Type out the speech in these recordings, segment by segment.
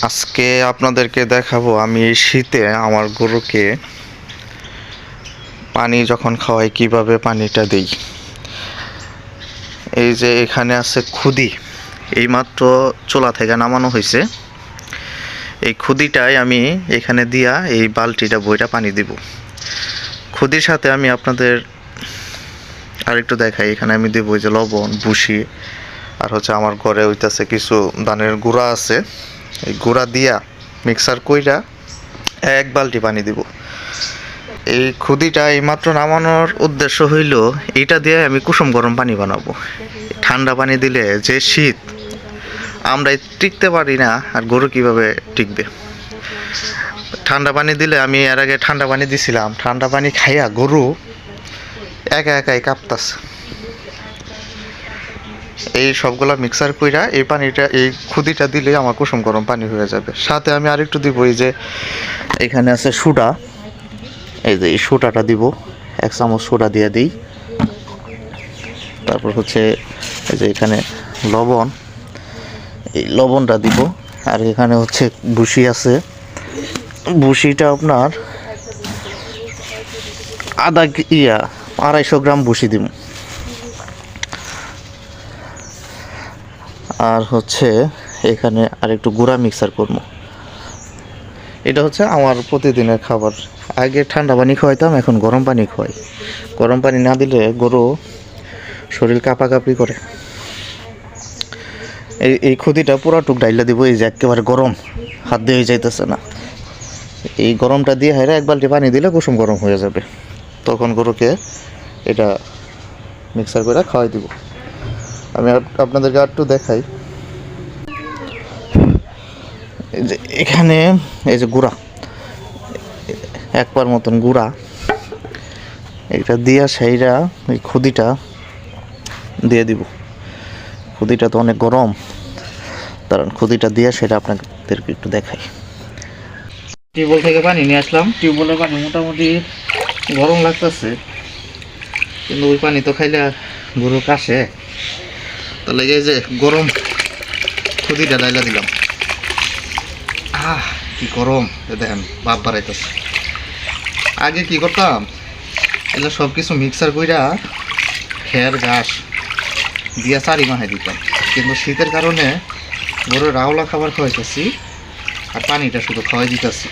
আজকে আপনাদেরকে দেখাবো আমি এই শীতে আমার গরুকে পানি যখন খাওয়াই কিভাবে পানিটা দেই। এই যে এখানে আছে খুদি, এইমাত্র চোলা থেকে নামানো হয়েছে। এই খুদিটাই আমি এখানে দিয়া এই বালতিটা বইটা পানি দিব। খুদির সাথে আমি আপনাদের আরেকটু দেখাই, এখানে আমি দেবো যে লবণ, ভুসি, আর হচ্ছে আমার ঘরে হইতাছে কিছু ধানের গুঁড়া আছে। এই গুঁড়া দিয়া মিক্সার কইরা এক বালতি পানি দিব। এই খুদিটা এইমাত্র নামানোর উদ্দেশ্য হইল এইটা দিয়ে আমি কুসুম গরম পানি বানাবো। ঠান্ডা পানি দিলে যে শীত, আমরা টিকতে পারি না, আর গরু কিভাবে টিকবে। ঠান্ডা পানি দিলে আমি এর আগে ঠান্ডা পানি দিছিলাম, ঠান্ডা পানি খাইয়া গরু একা একাই কাঁপতাছে। এই সবগুলা মিক্সার কইরা এই পানিটা, এই খুদিটা দিলে আমার কুসুম গরম পানি হয়ে যাবে। সাথে আমি আরেকটু দিব, এই যে এখানে আছে সোডা, এই যে এই সোডাটা দিব, 1 চামচ সোডা দিয়ে দিই। তারপর হচ্ছে এই যে এখানে লবণ, এই লবণটা দিব। আর এখানে হচ্ছে ভুসি আছে, ভুসিটা আপনার 250 গ্রাম ভুসি দিব। আর হচ্ছে এখানে আরেকটু গুঁড়া মিক্সার করবো। এটা হচ্ছে আমার প্রতিদিনের খাবার। আগে ঠান্ডা পানি খাওয়াইতাম, এখন গরম পানি খাওয়াই। গরম পানি না দিলে গরু শরীর কাঁপাকাঁপি করে। এই খুদিটা পুরাটুক ডাইলা দিব, এই যে একেবারে গরম, হাত দিয়ে যাইতেছে না। এই গরমটা দিয়ে হেরে 1 বালতি পানি দিলে কুসুম গরম হয়ে যাবে। তখন গরুকে এটা মিক্সার করে খাওয়াই দিব। আমি আপনাদেরকে একটু দেখাই। এই যে এখানে এই যে গুঁড়া, 1 পার মতন গুঁড়া, এটা দিয়া সেইরা এই খুদিটা দিয়ে দিব। খুদিটা তো অনেক গরম, কারণ খুদিটা দিয়ে সেটা আপনাদেরকে একটু দেখাই। টিউবওয়েল থেকে পানি নিয়ে আসলাম। টিউবওয়েলের পানি মোটামুটি গরম লাগতেছে, কিন্তু ওই পানি তো খাইলে গরু কাশে। তাহলে এই যে গরম খুদিটা ডাইলা দিলাম। কি গরম, দেখেন ভাপ বাড়াইতেছে। আগে কি করতাম, এগুলো সব কিছু মিক্সার কইরা খের ঘাস দিয়া চারি মাহে দিতাম, কিন্তু শীতের কারণে গরুর রাওলা খাবার খাওয়াইতেছি, আর পানিটা শুধু খাওয়াই দিতেছি।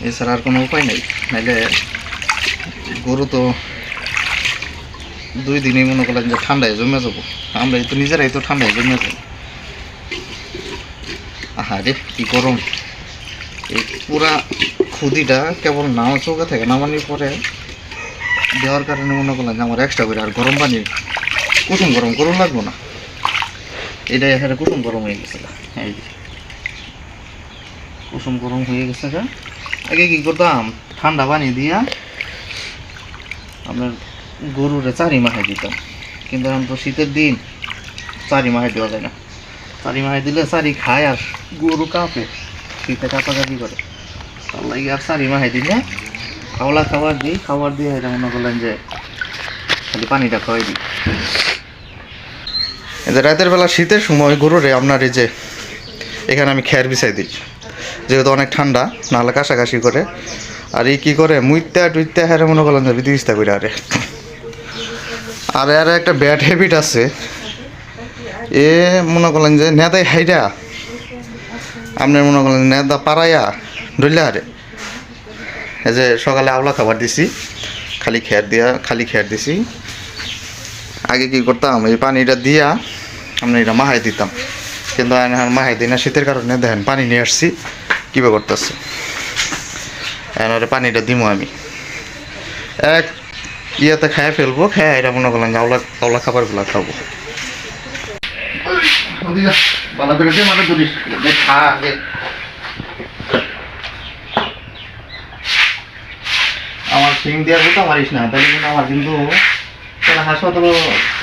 এছাড়া আর কোনো উপায় নেই, নাহলে গরু তো 2 দিনেই মনে করলেন যে ঠান্ডায় জমে যাবো। আমরা তো নিজেরাই তো ঠান্ডায় জমে যাবো। রে কি গরম। এই পুরা খুদিটা কেবল নাও চৌকা থেকে নামানোর পরে দেওয়ার কারণে মনে করলেন যে আমার এক্সট্রা করে আর গরম পানি কুসুম গরম গরম লাগবো না। এটাই এখানে কুসুম গরম হয়ে গেছে। এই কুসুম গরম হয়ে গেছে। আগে কি করতাম, ঠান্ডা পানি দিয়া আপনার গরুরে চারি মাহে দিতাম, কিন্তু এখন তো শীতের দিন, চারি মাহে দেওয়া যায় না। চারি মাহে দিলে চারি খায় আর গরু কাঁপে, শীতে কাঁপাকাঁপি করে। তার লাগে আর চারি মাহে দিলে খাওয়া খাবার দিই, খাবার দিয়ে এটা মনে করলেন যে খালি পানিটা খাওয়াই দিই। এই যে রাতের বেলা শীতের সময় গরুরে আপনার এই যে এখানে আমি খের বিছাই দিই, যেহেতু অনেক ঠান্ডা, নাহলে কাশাকাশি করে। আর এই কী করে, মুইত্যা টুইত্যা হেরে মনে করলেন যে বিদিস্তা করে। আর একটা ব্যাড হ্যাবিট আছে, এ মনে করলেন যে নেদাই হাইরা আপনার মনে করলেন নেদা পাড়াইয়া ডইলা হারে। এই যে সকালে আওলা খাবার দিছি, খালি খের দিছি। আগে কি করতাম, এই পানিটা দিয়া আমরা এটা মাহাই দিতাম, কিন্তু মাহাই দিই না শীতের কারণে। দেখেন পানি নিয়ে আসছি কীভাবে করতেছে। এনারে পানিটা দিমো আমি এক ইয়েতে খাইয়া ফেলবো, খাইয়া এটা মনে করলাম আওলা খাবারগুলো খাবো। আমার সিং দেওয়ার কথা পারিস না, তাহলে কিন্তু আমার কিন্তু হাসপাতাল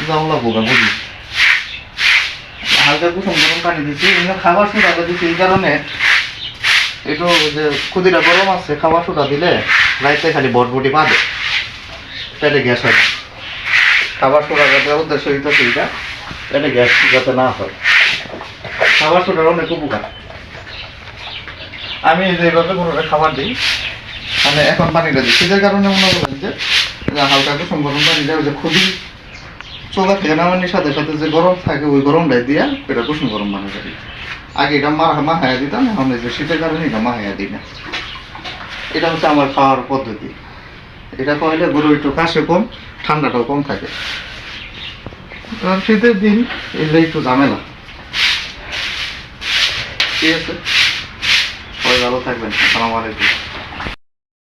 যাওয়া লাগবো না, বুঝিস। হালকা কুসুম গরম পানি দিচ্ছি, খাবার সোডা দিচ্ছি। এই কারণে একটু যে খুদিটা গরম আছে, খাবার সোডা দিলে রাইতে খালি বটবটি বাঁধে, পেটে গ্যাস হয়। খাবার সোডা উদ্দেশ্য হইতেছে এইটা। এটা গ্যাস যাতে না হয়। খাবার সোডার অনেক উপকার। আমি যেভাবে গরুরে খাবার দিই, মানে এখন পানিটা দিই শীতের কারণে মনে করেন যে হালকা কুসুম গরম পানি দেয়, ওই যে খুবই চোখা থেকে নামানোর সাথে সাথে যে গরম থাকে ওই গরমটাই দিয়া এটা কুসুম গরম বানিয়ে দিই। আগে এটা মাখাইয়া দিতাম, এখন এই যে শীতের কারণে এটা মাখাইয়া দিই না। এটা হচ্ছে আমার খাওয়ার পদ্ধতি। এটা খাওয়াইলে গরু একটু কাশে কম, ঠান্ডাটাও কম থাকে। কারণ শীতের দিন এগুলো একটু ঝামেলা। ঠিক আছে, সবাই ভালো থাকবেন। আসসালামু আলাইকুম।